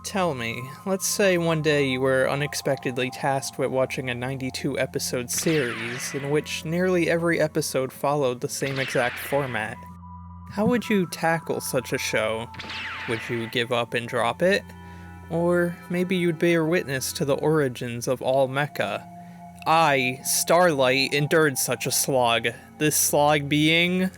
Tell me, let's say one day you were unexpectedly tasked with watching a 92-episode series in which nearly every episode followed the same exact format. How would you tackle such a show? Would you give up and drop it? Or maybe you'd bear witness to the origins of all mecha. I, Starlight, endured such a slog. This slog being...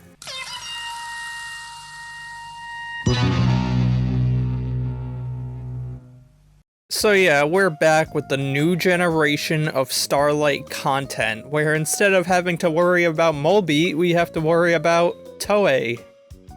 So yeah, we're back with the new generation of Starlight content, where instead of having to worry about Molbeat, we have to worry about Toei.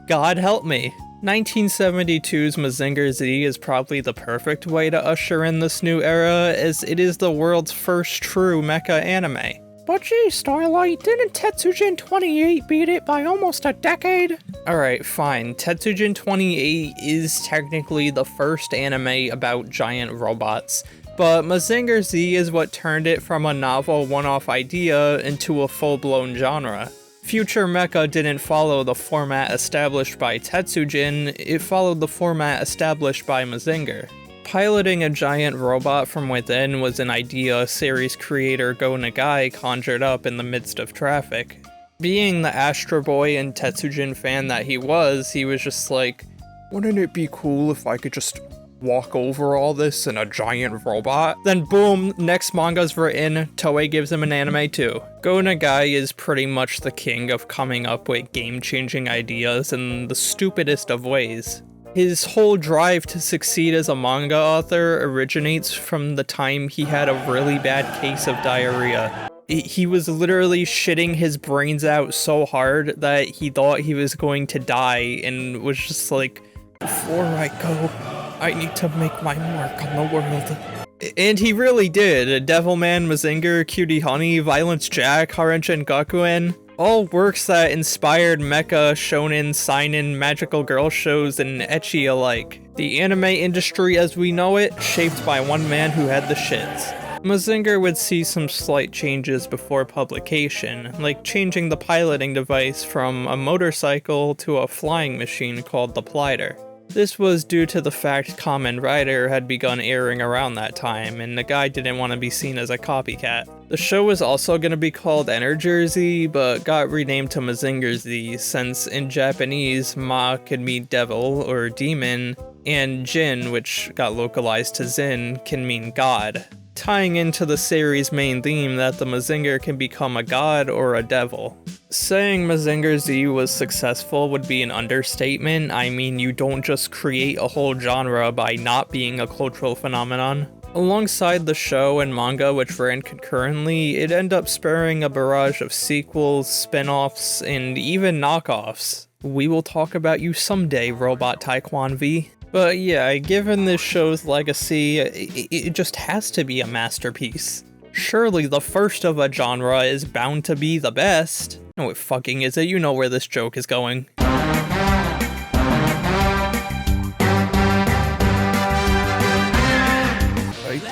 God help me. 1972's Mazinger Z is probably the perfect way to usher in this new era, as it is the world's first true mecha anime. But gee, Starlight, didn't Tetsujin 28 beat it by almost a decade? Alright, fine. Tetsujin 28 is technically the first anime about giant robots, but Mazinger Z is what turned it from a novel one-off idea into a full-blown genre. Future mecha didn't follow the format established by Tetsujin, it followed the format established by Mazinger. Piloting a giant robot from within was an idea series creator Go Nagai conjured up in the midst of traffic. Being the Astro Boy and Tetsujin fan that he was just like, wouldn't it be cool if I could just walk over all this in a giant robot? Then boom, next manga's written, Toei gives him an anime too. Go Nagai is pretty much the king of coming up with game-changing ideas in the stupidest of ways. His whole drive to succeed as a manga author originates from the time he had a really bad case of diarrhea. He was literally shitting his brains out so hard that he thought he was going to die and was just like, before I go, I need to make my mark on the world. And he really did. Devilman, Mazinger, Cutie Honey, Violence Jack, Harenchen Gakuen. All works that inspired mecha, shonen, seinen, magical girl shows, and ecchi alike. The anime industry as we know it, shaped by one man who had the shits. Mazinger would see some slight changes before publication, like changing the piloting device from a motorcycle to a flying machine called the Pilder. This was due to the fact Kamen Rider had begun airing around that time, and the guy didn't want to be seen as a copycat. The show was also going to be called Energer Z, but got renamed to Mazinger Z, since in Japanese, Ma could mean devil or demon, and Jin, which got localized to Zin, can mean god, tying into the series' main theme that the Mazinger can become a god or a devil. Saying Mazinger Z was successful would be an understatement. I mean, you don't just create a whole genre by not being a cultural phenomenon. Alongside the show and manga, which ran concurrently, it ended up spurring a barrage of sequels, spin-offs, and even knockoffs. We will talk about you someday, Robot Taekwon V. But yeah, given this show's legacy, it just has to be a masterpiece. Surely the first of a genre is bound to be the best. No, it fucking is it. You know where this joke is going. I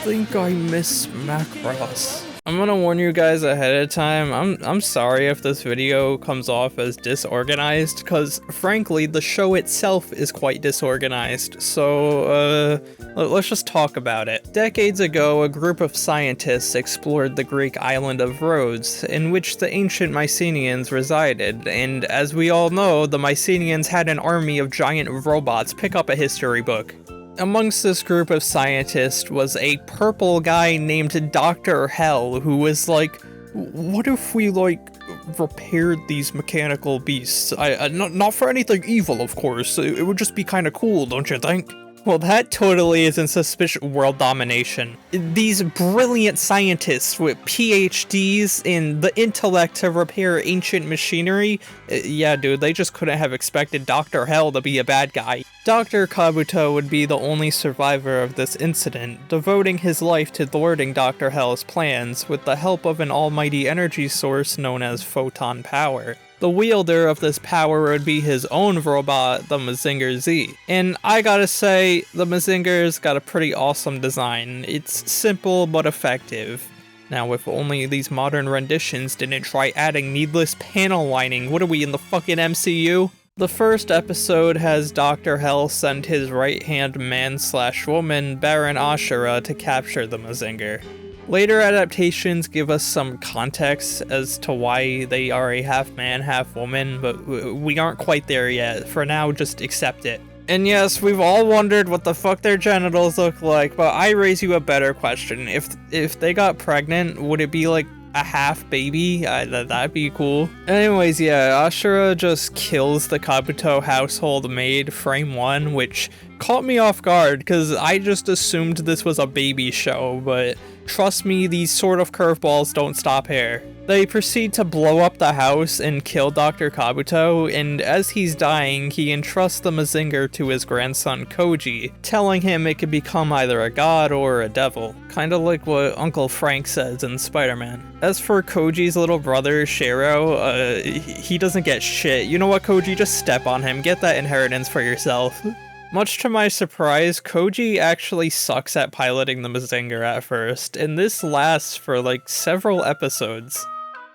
think I miss Macross. I'm gonna warn you guys ahead of time, I'm sorry if this video comes off as disorganized, cause frankly, the show itself is quite disorganized, so let's just talk about it. Decades ago, a group of scientists explored the Greek island of Rhodes, in which the ancient Mycenaeans resided, and as we all know, the Mycenaeans had an army of giant robots. Pick up a history book. Amongst this group of scientists was a purple guy named Dr. Hell, who was like, what if we, repaired these mechanical beasts? Not for anything evil, of course. It would just be kinda cool, don't you think? Well, that totally isn't suspicious world domination. These brilliant scientists with PhDs in the intellect to repair ancient machinery, yeah dude, they just couldn't have expected Dr. Hell to be a bad guy. Dr. Kabuto would be the only survivor of this incident, devoting his life to thwarting Dr. Hell's plans with the help of an almighty energy source known as photon power. The wielder of this power would be his own robot, the Mazinger Z. And I gotta say, the Mazinger's got a pretty awesome design. It's simple but effective. Now, if only these modern renditions didn't try adding needless panel lining, what are we in the fucking MCU? The first episode has Dr. Hell send his right-hand man/woman, Baron Ashura, to capture the Mazinger. Later adaptations give us some context as to why they are a half-man, half-woman, but we aren't quite there yet. For now, just accept it. And yes, we've all wondered what the fuck their genitals look like, but I raise you a better question. If they got pregnant, would it be like a half baby? That'd be cool. Anyways, yeah, Ashura just kills the Kabuto household maid, frame 1, which caught me off guard because I just assumed this was a baby show, but trust me, these sort of curveballs don't stop here. They proceed to blow up the house and kill Dr. Kabuto, and as he's dying, he entrusts the Mazinger to his grandson Koji, telling him it could become either a god or a devil, kinda like what Uncle Frank says in Spider-Man. As for Koji's little brother, Shiro, he doesn't get shit. You know what, Koji? Just step on him, get that inheritance for yourself. Much to my surprise, Koji actually sucks at piloting the Mazinger at first, and this lasts for like several episodes.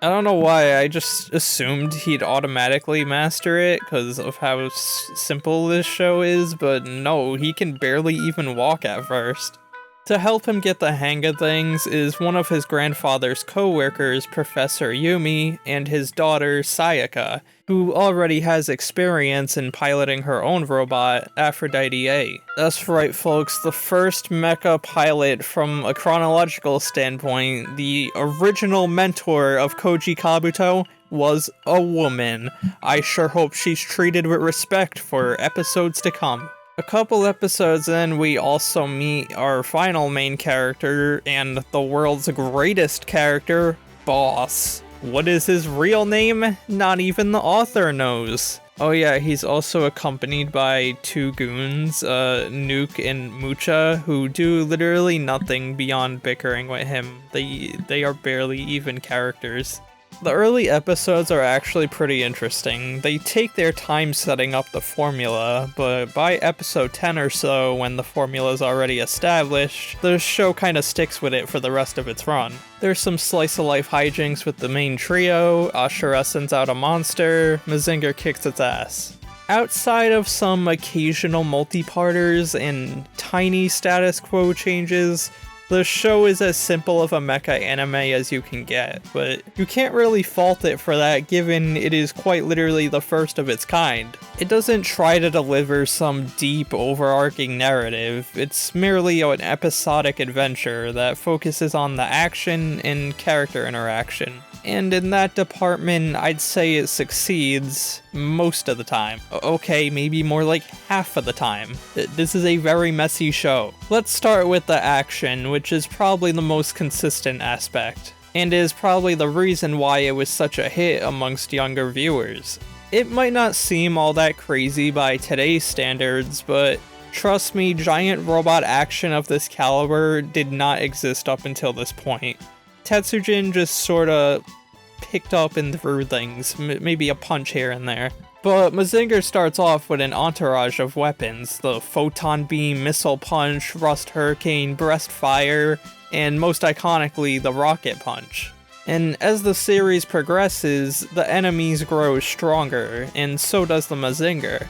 I don't know why, I just assumed he'd automatically master it because of how simple this show is, but no, he can barely even walk at first. To help him get the hang of things is one of his grandfather's co-workers, Professor Yumi, and his daughter, Sayaka, who already has experience in piloting her own robot, Aphrodite A. That's right, folks, the first mecha pilot from a chronological standpoint, the original mentor of Koji Kabuto, was a woman. I sure hope she's treated with respect for episodes to come. A couple episodes in, we also meet our final main character and the world's greatest character, Boss. What is his real name? Not even the author knows. Oh yeah, he's also accompanied by two goons, Nuke and Mucha, who do literally nothing beyond bickering with him. They are barely even characters. The early episodes are actually pretty interesting. They take their time setting up the formula, but by episode 10 or so, when the formula is already established, the show kinda sticks with it for the rest of its run. There's some slice-of-life hijinks with the main trio, Ashura sends out a monster, Mazinger kicks its ass. Outside of some occasional multi-parters and tiny status quo changes, the show is as simple of a mecha anime as you can get, but you can't really fault it for that given it is quite literally the first of its kind. It doesn't try to deliver some deep, overarching narrative, it's merely an episodic adventure that focuses on the action and character interaction. And in that department, I'd say it succeeds most of the time. Okay, maybe more like half of the time. This is a very messy show. Let's start with the action, which is probably the most consistent aspect, and is probably the reason why it was such a hit amongst younger viewers. It might not seem all that crazy by today's standards, but trust me, giant robot action of this caliber did not exist up until this point. Tetsujin just sorta picked up and threw things, maybe a punch here and there. But Mazinger starts off with an entourage of weapons, the Photon Beam, Missile Punch, Rust Hurricane, Breast Fire, and most iconically, the Rocket Punch. And as the series progresses, the enemies grow stronger, and so does the Mazinger.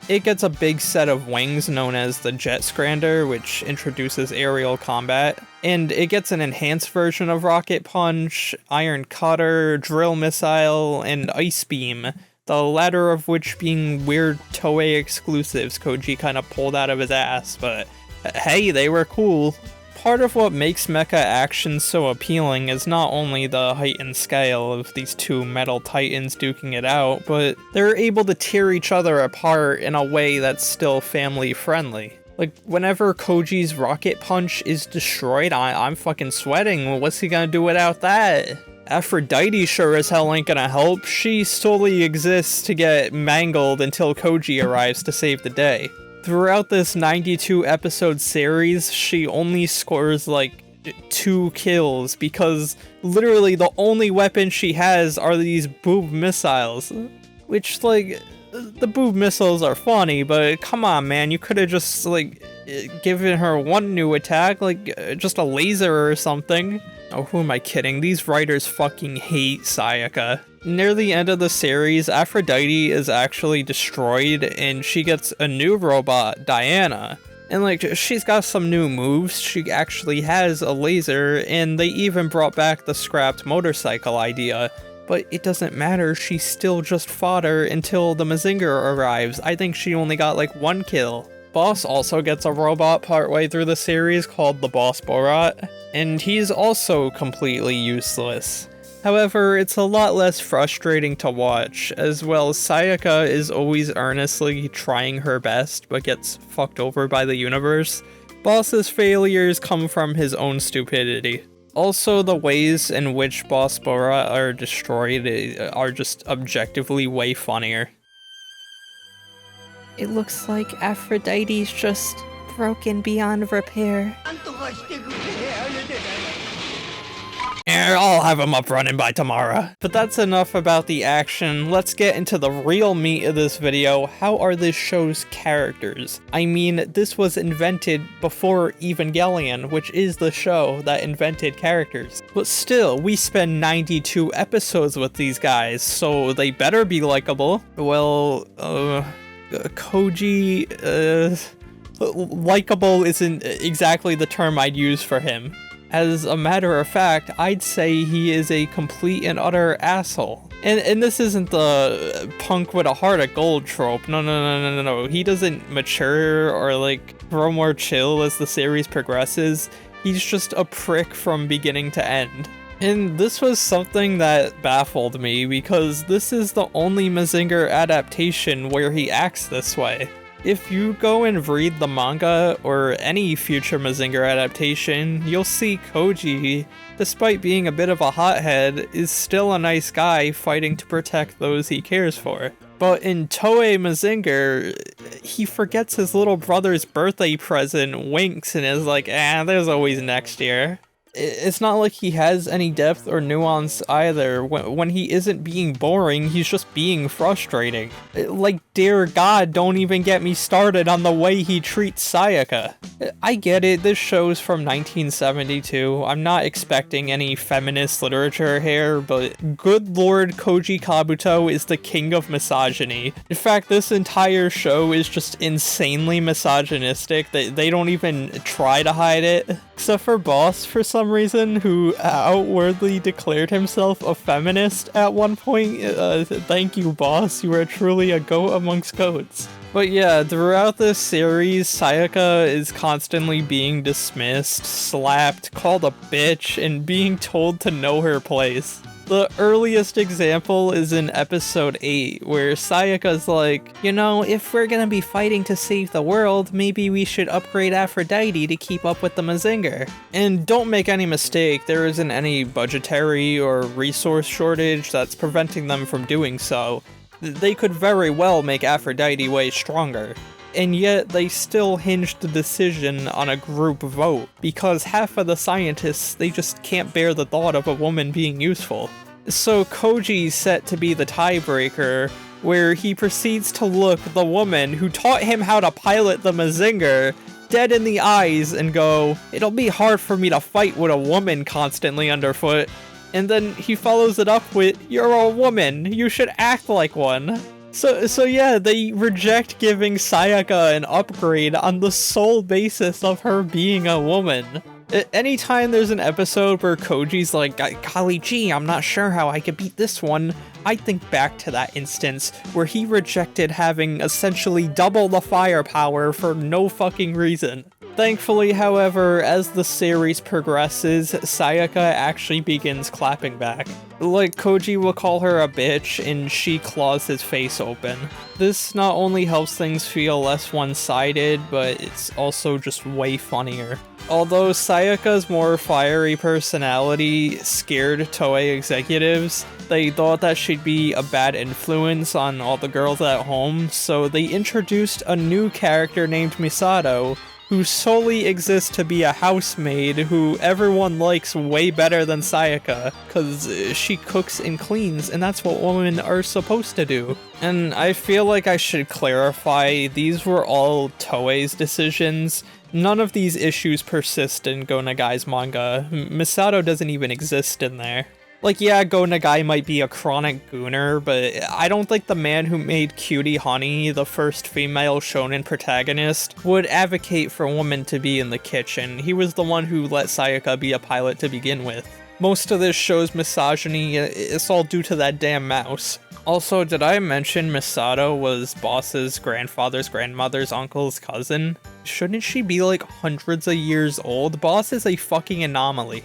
It gets a big set of wings known as the Jet Scrander, which introduces aerial combat, and it gets an enhanced version of Rocket Punch, Iron Cutter, Drill Missile, and Ice Beam, the latter of which being weird Toei exclusives Koji kinda pulled out of his ass, but hey, they were cool. Part of what makes mecha action so appealing is not only the heightened scale of these two metal titans duking it out, but they're able to tear each other apart in a way that's still family friendly. Like, whenever Koji's Rocket Punch is destroyed, I'm fucking sweating. What's he gonna do without that? Aphrodite sure as hell ain't gonna help. She solely exists to get mangled until Koji arrives to save the day. Throughout this 92 episode series, she only scores like 2 kills because literally the only weapon she has are these boob missiles. Which, like, the boob missiles are funny, but come on, man, you could have just, like, given her one new attack, like, just a laser or something. Oh, who am I kidding? These writers fucking hate Sayaka. Near the end of the series, Aphrodite is actually destroyed and she gets a new robot, Diana. And like, she's got some new moves, she actually has a laser, and they even brought back the scrapped motorcycle idea. But it doesn't matter, she's still just fodder until the Mazinger arrives. I think she only got like 1 kill. Boss also gets a robot partway through the series called the Boss Borat, and he's also completely useless. However, it's a lot less frustrating to watch, as well Sayaka is always earnestly trying her best but gets fucked over by the universe. Boss's failures come from his own stupidity. Also, the ways in which Boss Borat are destroyed are just objectively way funnier. It looks like Aphrodite's just broken beyond repair. I'll have him up running by tomorrow. But that's enough about the action. Let's get into the real meat of this video. How are this show's characters? I mean, this was invented before Evangelion, which is the show that invented characters. But still, we spend 92 episodes with these guys, so they better be likable. Well, Koji, likable isn't exactly the term I'd use for him. As a matter of fact, I'd say he is a complete and utter asshole. And this isn't the punk with a heart of gold trope. No. He doesn't mature or like grow more chill as the series progresses. He's just a prick from beginning to end. And this was something that baffled me because this is the only Mazinger adaptation where he acts this way. If you go and read the manga or any future Mazinger adaptation, you'll see Koji, despite being a bit of a hothead, is still a nice guy fighting to protect those he cares for. But in Toei Mazinger, he forgets his little brother's birthday present, winks, and is like, there's always next year. It's not like he has any depth or nuance either. When he isn't being boring, he's just being frustrating. Like, dear God, don't even get me started on the way he treats Sayaka. I get it, this show's from 1972. I'm not expecting any feminist literature here, but good lord, Koji Kabuto is the king of misogyny. In fact, this entire show is just insanely misogynistic. They don't even try to hide it. Except for Boss, for some reason, who outwardly declared himself a feminist at one point. Thank you, Boss, you are truly a goat amongst goats. But yeah, throughout this series, Sayaka is constantly being dismissed, slapped, called a bitch, and being told to know her place. The earliest example is in episode 8, where Sayaka's like, you know, if we're gonna be fighting to save the world, maybe we should upgrade Aphrodite to keep up with the Mazinger. And don't make any mistake, there isn't any budgetary or resource shortage that's preventing them from doing so. They could very well make Aphrodite way stronger. And yet they still hinged the decision on a group vote, because half of the scientists, they just can't bear the thought of a woman being useful. So Koji's set to be the tiebreaker, where he proceeds to look the woman who taught him how to pilot the Mazinger dead in the eyes and go, "It'll be hard for me to fight with a woman constantly underfoot." And then he follows it up with, "You're a woman, you should act like one." So yeah, they reject giving Sayaka an upgrade on the sole basis of her being a woman. Anytime there's an episode where Koji's like, golly gee, I'm not sure how I could beat this one, I think back to that instance where he rejected having essentially double the firepower for no fucking reason. Thankfully, however, as the series progresses, Sayaka actually begins clapping back. Like, Koji will call her a bitch, and she claws his face open. This not only helps things feel less one-sided, but it's also just way funnier. Although Sayaka's more fiery personality scared Toei executives, they thought that she'd be a bad influence on all the girls at home, so they introduced a new character named Misato, who solely exists to be a housemaid who everyone likes way better than Sayaka, cause she cooks and cleans, and that's what women are supposed to do. And I feel like I should clarify, these were all Toei's decisions. None of these issues persist in Go Nagai's manga. Misato doesn't even exist in there. Like, yeah, Go Nagai might be a chronic gooner, but I don't think the man who made Cutie Honey, the first female shonen protagonist, would advocate for women to be in the kitchen. He was the one who let Sayaka be a pilot to begin with. Most of this show's misogyny, it's all due to that damn mouse. Also, did I mention Misato was Boss's grandfather's grandmother's uncle's cousin? Shouldn't she be like hundreds of years old? Boss is a fucking anomaly.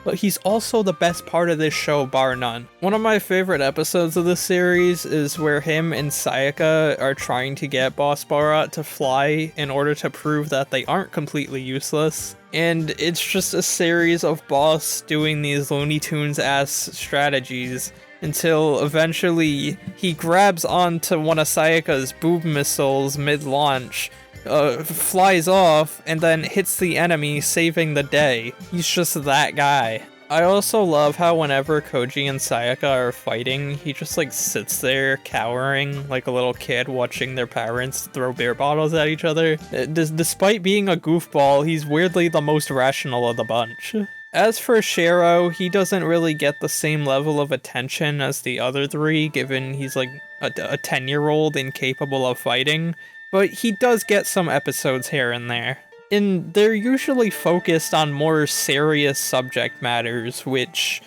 But he's also the best part of this show, bar none. One of my favorite episodes of this series is where him and Sayaka are trying to get Boss Barat to fly in order to prove that they aren't completely useless. And it's just a series of Boss doing these Looney Tunes-ass strategies until eventually he grabs onto one of Sayaka's boob missiles mid-launch, flies off, and then hits the enemy, saving the day. He's just that guy. I also love how whenever Koji and Sayaka are fighting, he just like sits there cowering like a little kid watching their parents throw beer bottles at each other. Despite being a goofball, he's weirdly the most rational of the bunch. As for Shiro, he doesn't really get the same level of attention as the other three, given he's like a 10-year-old incapable of fighting, but he does get some episodes here and there. And they're usually focused on more serious subject matters, which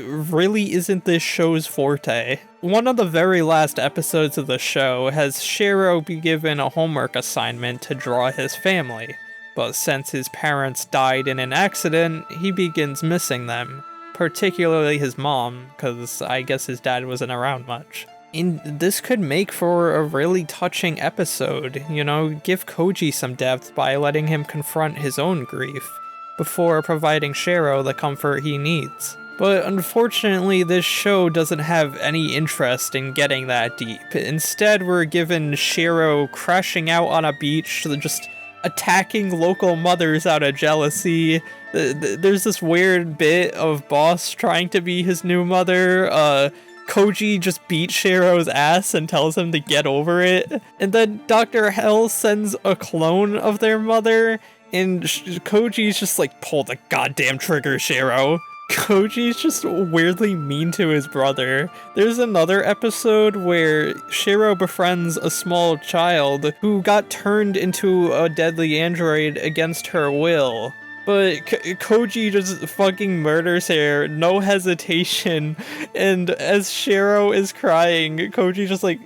really isn't this show's forte. One of the very last episodes of the show has Shiro be given a homework assignment to draw his family. But since his parents died in an accident, he begins missing them, particularly his mom, because I guess his dad wasn't around much. And this could make for a really touching episode, you know, give Koji some depth by letting him confront his own grief, before providing Shiro the comfort he needs. But unfortunately, this show doesn't have any interest in getting that deep. Instead, we're given Shiro crashing out on a beach, just attacking local mothers out of jealousy. There's this weird bit of Boss trying to be his new mother. Koji just beats Shiro's ass and tells him to get over it. And then Dr. Hell sends a clone of their mother, and Koji's just like, pull the goddamn trigger, Shiro. Koji's just weirdly mean to his brother. There's another episode where Shiro befriends a small child who got turned into a deadly android against her will. But Koji just fucking murders her, no hesitation, and as Shiro is crying, Koji just like,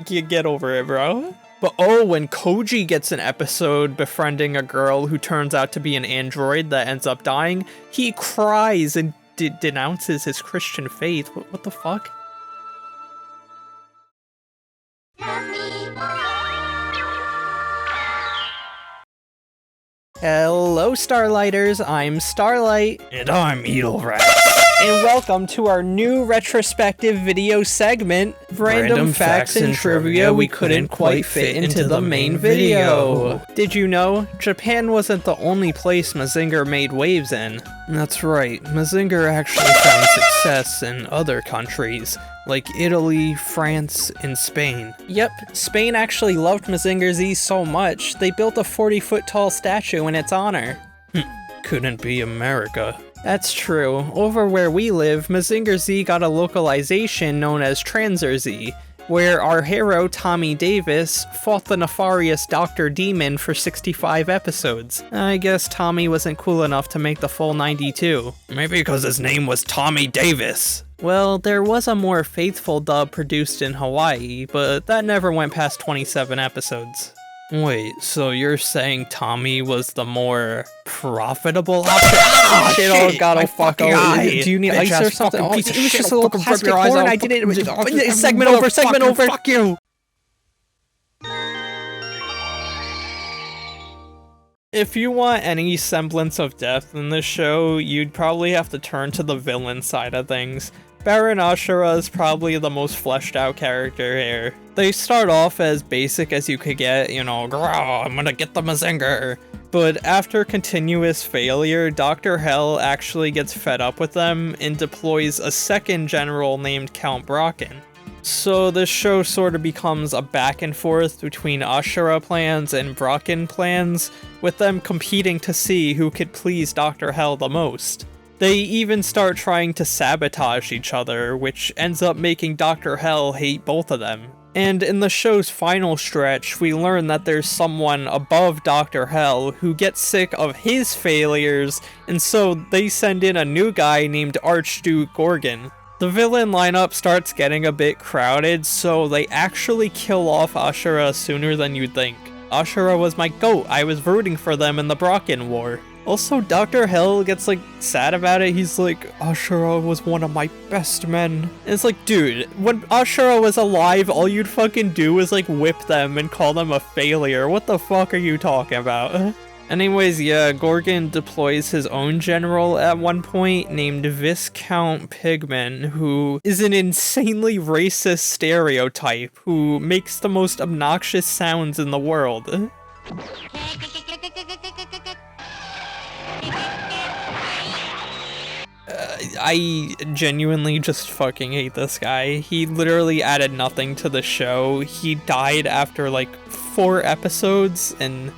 get over it, bro. But oh, when Koji gets an episode befriending a girl who turns out to be an android that ends up dying, he cries and denounces his Christian faith. What the fuck? Hello, Starlighters, I'm Starlight. And I'm Edelrat. And welcome to our new retrospective video segment, Random Facts and Trivia we couldn't quite fit into the main video. Did you know? Japan wasn't the only place Mazinger made waves in. That's right, Mazinger actually found success in other countries, like Italy, France, and Spain. Yep, Spain actually loved Mazinger Z so much, they built a 40-foot tall statue in its honor. Couldn't be America. That's true. Over where we live, Mazinger Z got a localization known as Transer Z, where our hero, Tommy Davis, fought the nefarious Dr. Demon for 65 episodes. I guess Tommy wasn't cool enough to make the full 92. Maybe because his name was Tommy Davis. Well, there was a more faithful dub produced in Hawaii, but that never went past 27 episodes. Wait, so you're saying Tommy was the more profitable option? Oh, shit, oh god, oh fuck, oh, do you need ice or something? Oh, it was just a little plastic horn, I did it, segment over, fuck you! If you want any semblance of depth in this show, you'd probably have to turn to the villain side of things. Baron Ashura is probably the most fleshed out character here. They start off as basic as you could get, you know, I'm gonna get the Mazinger. But after continuous failure, Dr. Hell actually gets fed up with them and deploys a second general named Count Brocken. So this show sort of becomes a back and forth between Ashura plans and Brocken plans, with them competing to see who could please Dr. Hell the most. They even start trying to sabotage each other, which ends up making Dr. Hell hate both of them. And in the show's final stretch, we learn that there's someone above Dr. Hell who gets sick of his failures, and so they send in a new guy named Archduke Gorgon. The villain lineup starts getting a bit crowded, so they actually kill off Ashura sooner than you'd think. Ashura was my goat, I was rooting for them in the Brocken War. Also, Dr. Hell gets, sad about it. He's like, Ashura was one of my best men. And it's like, dude, when Ashura was alive, all you'd fucking do was, whip them and call them a failure. What the fuck are you talking about? Anyways, yeah, Gorgon deploys his own general at one point named Viscount Pigman, who is an insanely racist stereotype who makes the most obnoxious sounds in the world. I genuinely just fucking hate this guy. He literally added nothing to the show. He died after 4 episodes, and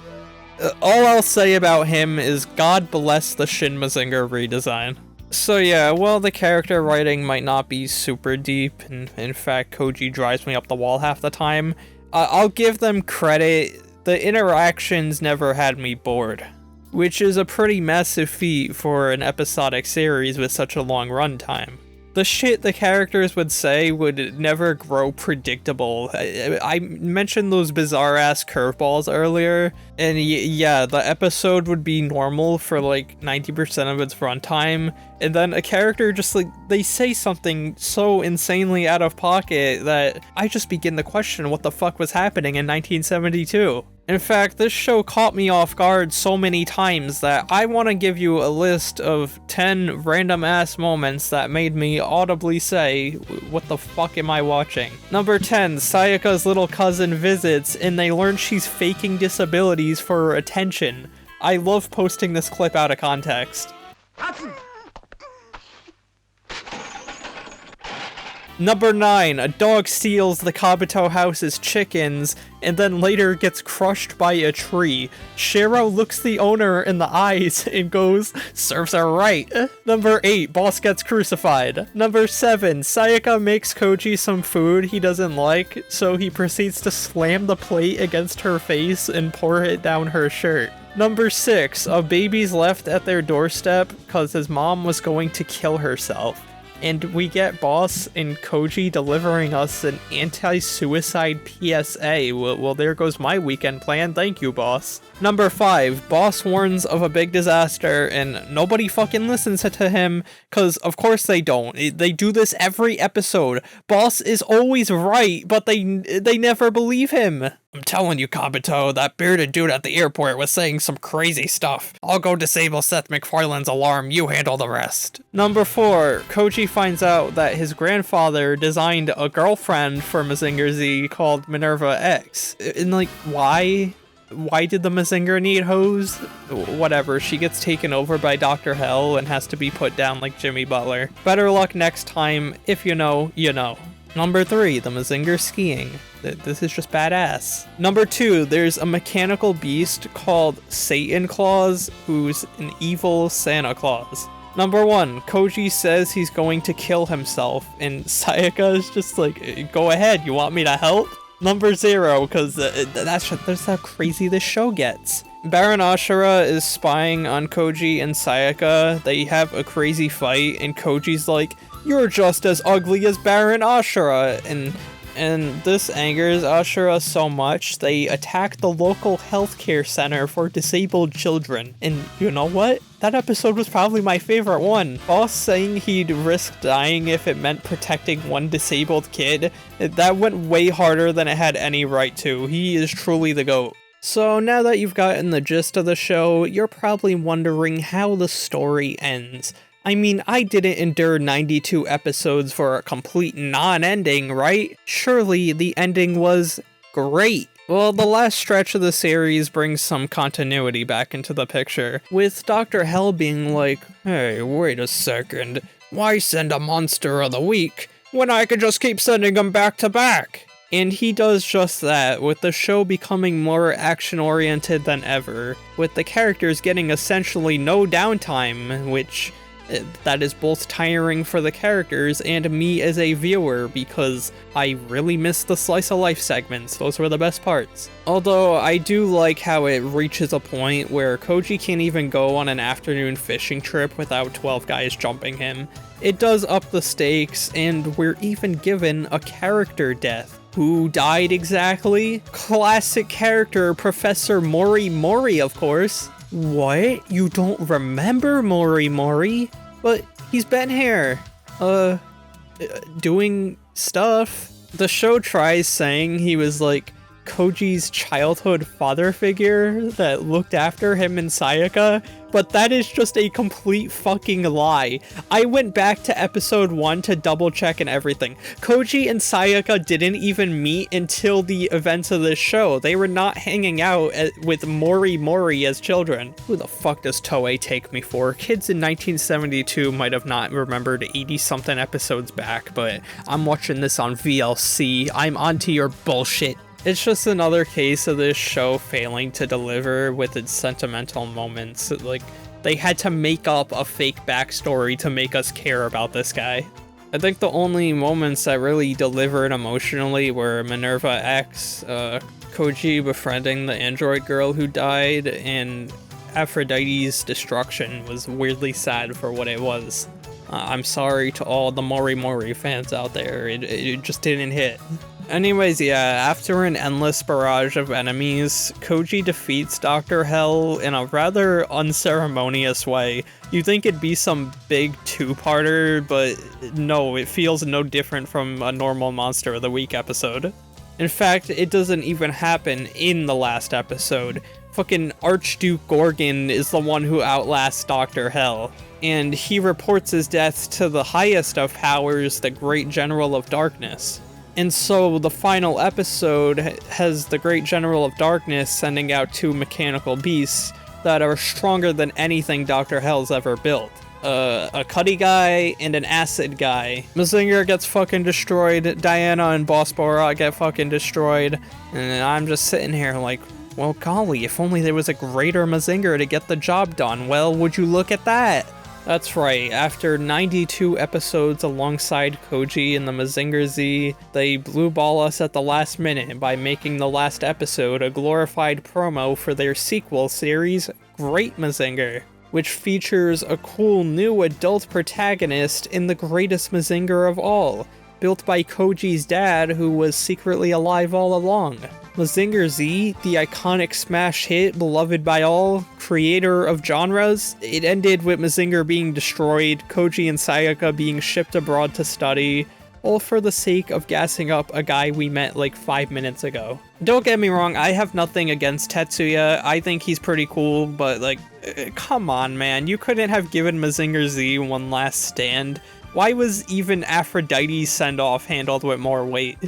all I'll say about him is God bless the Shin Mazinger redesign. So yeah, while the character writing might not be super deep, and in fact Koji drives me up the wall half the time, I'll give them credit. The interactions never had me bored, which is a pretty massive feat for an episodic series with such a long runtime. The shit the characters would say would never grow predictable. I mentioned those bizarre-ass curveballs earlier, and yeah, the episode would be normal for 90% of its runtime, and then a character just they say something so insanely out of pocket that I just begin to question what the fuck was happening in 1972. In fact, this show caught me off guard so many times that I want to give you a list of 10 random-ass moments that made me audibly say, what the fuck am I watching? Number 10, Sayaka's little cousin visits and they learn she's faking disabilities for her attention. I love posting this clip out of context. Number 9, a dog steals the Kabuto house's chickens and then later gets crushed by a tree. Shiro looks the owner in the eyes and goes, serves her right. Number 8, boss gets crucified. Number 7, Sayaka makes Koji some food he doesn't like, so he proceeds to slam the plate against her face and pour it down her shirt. Number 6, a baby's left at their doorstep because his mom was going to kill herself. And we get Boss and Koji delivering us an anti-suicide PSA. Well, there goes my weekend plan. Thank you, Boss. Number 5, Boss warns of a big disaster, and nobody fucking listens to him, because of course they don't. They do this every episode. Boss is always right, but they never believe him. I'm telling you, Kabuto, that bearded dude at the airport was saying some crazy stuff. I'll go disable Seth MacFarlane's alarm, you handle the rest. Number 4, Koji finds out that his grandfather designed a girlfriend for Mazinger Z called Minerva X. And why? Why did the Mazinger need hoes? Whatever, she gets taken over by Dr. Hell and has to be put down like Jimmy Butler. Better luck next time. If you know, you know. Number 3, the Mazinger skiing. This is just badass. Number 2, there's a mechanical beast called Satan Claus, who's an evil Santa Claus. Number 1, Koji says he's going to kill himself, and Sayaka is just like, go ahead, you want me to help? Number 0, because that's how crazy this show gets. Baron Ashura is spying on Koji and Sayaka. They have a crazy fight, and Koji's like, you're just as ugly as Baron Ashura, and this angers Ashura so much, they attack the local healthcare center for disabled children. And you know what? That episode was probably my favorite one. Boss saying he'd risk dying if it meant protecting one disabled kid, that went way harder than it had any right to. He is truly the GOAT. So now that you've gotten the gist of the show, you're probably wondering how the story ends. I mean, I didn't endure 92 episodes for a complete non-ending, right? Surely the ending was great. Well, the last stretch of the series brings some continuity back into the picture, with Dr. Hell being like, hey, wait a second, why send a monster of the week when I could just keep sending them back to back? And he does just that, with the show becoming more action-oriented than ever, with the characters getting essentially no downtime, which That is both tiring for the characters and me as a viewer, because I really miss the slice of life segments. Those were the best parts. Although I do like how it reaches a point where Koji can't even go on an afternoon fishing trip without 12 guys jumping him. It does up the stakes, and we're even given a character death. Who died exactly? Classic character Professor Mori Mori, of course. What? You don't remember Mori Mori? But he's been here, doing stuff. The show tries saying he was like Koji's childhood father figure that looked after him and Sayaka, but that is just a complete fucking lie. I went back to episode 1 to double check and everything. Koji and Sayaka didn't even meet until the events of this show. They were not hanging out with Mori Mori as children. Who the fuck does Toei take me for? Kids in 1972 might have not remembered 80-something episodes back, but I'm watching this on VLC. I'm onto your bullshit. It's just another case of this show failing to deliver with its sentimental moments. Like, they had to make up a fake backstory to make us care about this guy. I think the only moments that really delivered emotionally were Minerva X, Koji befriending the android girl who died, and Aphrodite's destruction was weirdly sad for what it was. I'm sorry to all the Mori Mori fans out there, it just didn't hit. Anyways, yeah, after an endless barrage of enemies, Koji defeats Dr. Hell in a rather unceremonious way. You'd think it'd be some big two-parter, but no, it feels no different from a normal Monster of the Week episode. In fact, it doesn't even happen in the last episode. Fucking Archduke Gorgon is the one who outlasts Dr. Hell, and he reports his death to the highest of powers, the Great General of Darkness. And so the final episode has the Great General of Darkness sending out 2 mechanical beasts that are stronger than anything Dr. Hell's ever built. A Cuddy guy and an Acid guy. Mazinger gets fucking destroyed, Diana and Boss Borat get fucking destroyed, and I'm just sitting here like, well golly, if only there was a greater Mazinger to get the job done. Well, would you look at that? That's right, after 92 episodes alongside Koji and the Mazinger Z, they blue ball us at the last minute by making the last episode a glorified promo for their sequel series, Great Mazinger, which features a cool new adult protagonist in the greatest Mazinger of all, built by Koji's dad who was secretly alive all along. Mazinger Z, the iconic smash hit beloved by all, creator of genres, it ended with Mazinger being destroyed, Koji and Sayaka being shipped abroad to study, all for the sake of gassing up a guy we met like 5 minutes ago. Don't get me wrong, I have nothing against Tetsuya, I think he's pretty cool, but like, come on man, you couldn't have given Mazinger Z one last stand. Why was even Aphrodite's send-off handled with more weight?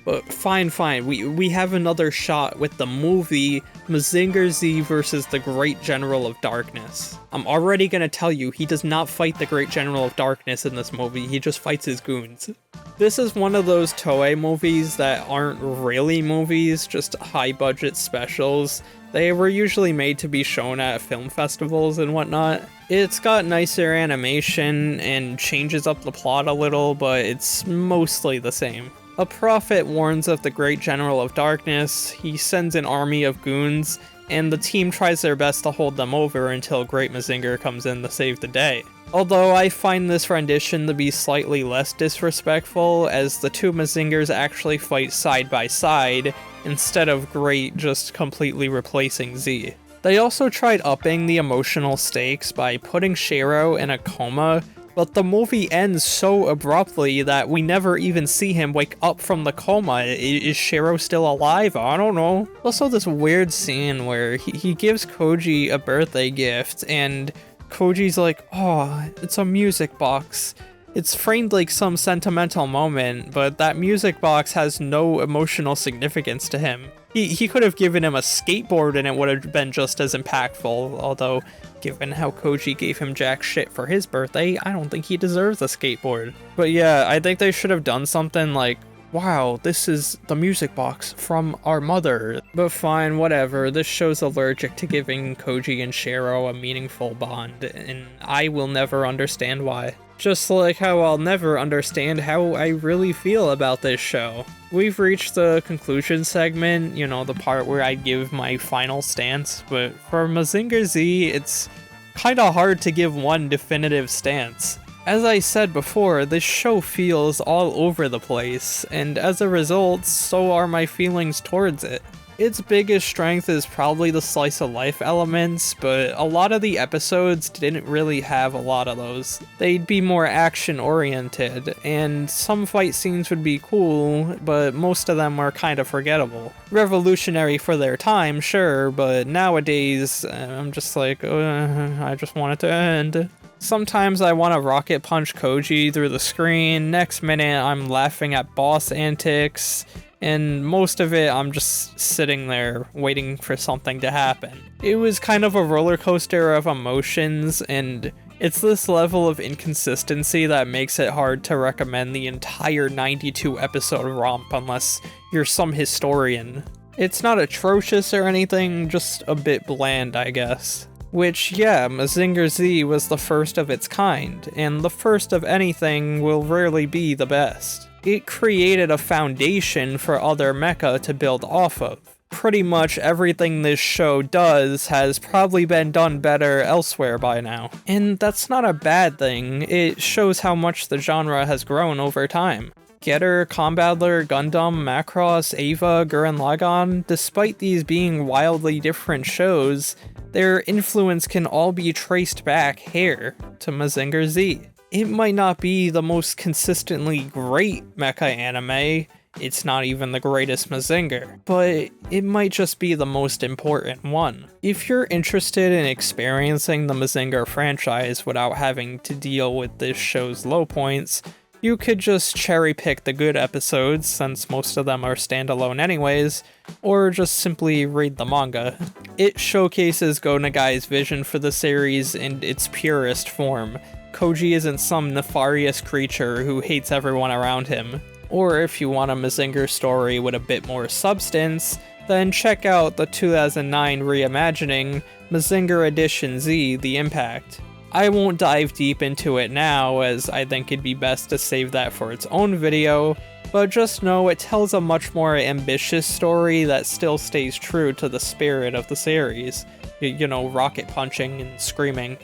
But fine, we have another shot with the movie Mazinger Z versus the Great General of Darkness. I'm already gonna tell you, he does not fight the Great General of Darkness in this movie, he just fights his goons. This is one of those Toei movies that aren't really movies, just high-budget specials. They were usually made to be shown at film festivals and whatnot. It's got nicer animation and changes up the plot a little, but it's mostly the same. A prophet warns of the Great General of Darkness, he sends an army of goons, and the team tries their best to hold them over until Great Mazinger comes in to save the day. Although I find this rendition to be slightly less disrespectful, as the 2 Mazingers actually fight side by side, instead of Great just completely replacing Z. They also tried upping the emotional stakes by putting Shiro in a coma, but the movie ends so abruptly that we never even see him wake up from the coma. Is Shiro still alive? I don't know. Also this weird scene where he gives Koji a birthday gift, and Koji's like, oh, it's a music box. It's framed like some sentimental moment, but that music box has no emotional significance to him. He could have given him a skateboard and it would have been just as impactful, although given how Koji gave him jack shit for his birthday, I don't think he deserves a skateboard. But yeah, I think they should have done something like Wow, this is the music box from our mother. But fine, whatever, this show's allergic to giving Koji and Shiro a meaningful bond, and I will never understand why. Just like how I'll never understand how I really feel about this show. We've reached the conclusion segment, you know, the part where I give my final stance, but for Mazinger Z, it's kinda hard to give one definitive stance. As I said before, this show feels all over the place, and as a result, so are my feelings towards it. Its biggest strength is probably the slice of life elements, but a lot of the episodes didn't really have a lot of those. They'd be more action oriented, and some fight scenes would be cool, but most of them are kind of forgettable. Revolutionary for their time, sure, but nowadays, I'm just like, I just want it to end. Sometimes I want to rocket punch Koji through the screen, next minute I'm laughing at boss antics, and most of it I'm just sitting there waiting for something to happen. It was kind of a roller coaster of emotions, and it's this level of inconsistency that makes it hard to recommend the entire 92 episode romp unless you're some historian. It's not atrocious or anything, just a bit bland, I guess. Which, yeah, Mazinger Z was the first of its kind, and the first of anything will rarely be the best. It created a foundation for other mecha to build off of. Pretty much everything this show does has probably been done better elsewhere by now. And that's not a bad thing, it shows how much the genre has grown over time. Getter, Combattler, Gundam, Macross, Eva, Gurren Lagann, despite these being wildly different shows, their influence can all be traced back here to Mazinger Z. It might not be the most consistently great mecha anime, it's not even the greatest Mazinger, but it might just be the most important one. If you're interested in experiencing the Mazinger franchise without having to deal with this show's low points, you could just cherry pick the good episodes, since most of them are standalone anyways, or just simply read the manga. It showcases Go Nagai's vision for the series in its purest form. Koji isn't some nefarious creature who hates everyone around him. Or if you want a Mazinger story with a bit more substance, then check out the 2009 reimagining, Mazinger Edition Z: The Impact. I won't dive deep into it now, as I think it'd be best to save that for its own video, but just know it tells a much more ambitious story that still stays true to the spirit of the series. You know, rocket punching and screaming.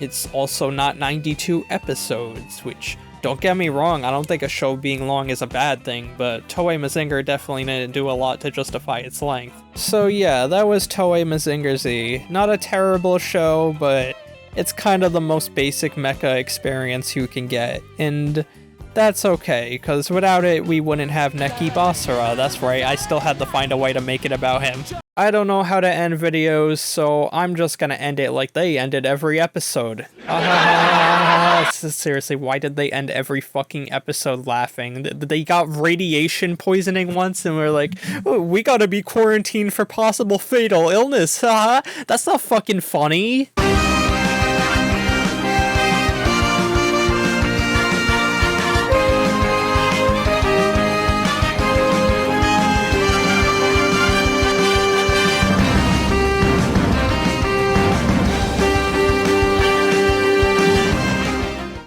It's also not 92 episodes, which, don't get me wrong, I don't think a show being long is a bad thing, but Toei Mazinger definitely didn't do a lot to justify its length. So yeah, that was Toei Mazinger Z. Not a terrible show, but it's kind of the most basic mecha experience you can get, and that's okay, because without it, we wouldn't have Neki Basara. That's right, I still had to find a way to make it about him. I don't know how to end videos, so I'm just gonna end it like they ended every episode. Seriously, why did they end every fucking episode laughing? They got radiation poisoning once and we're like, oh, we gotta be quarantined for possible fatal illness, haha. That's not fucking funny.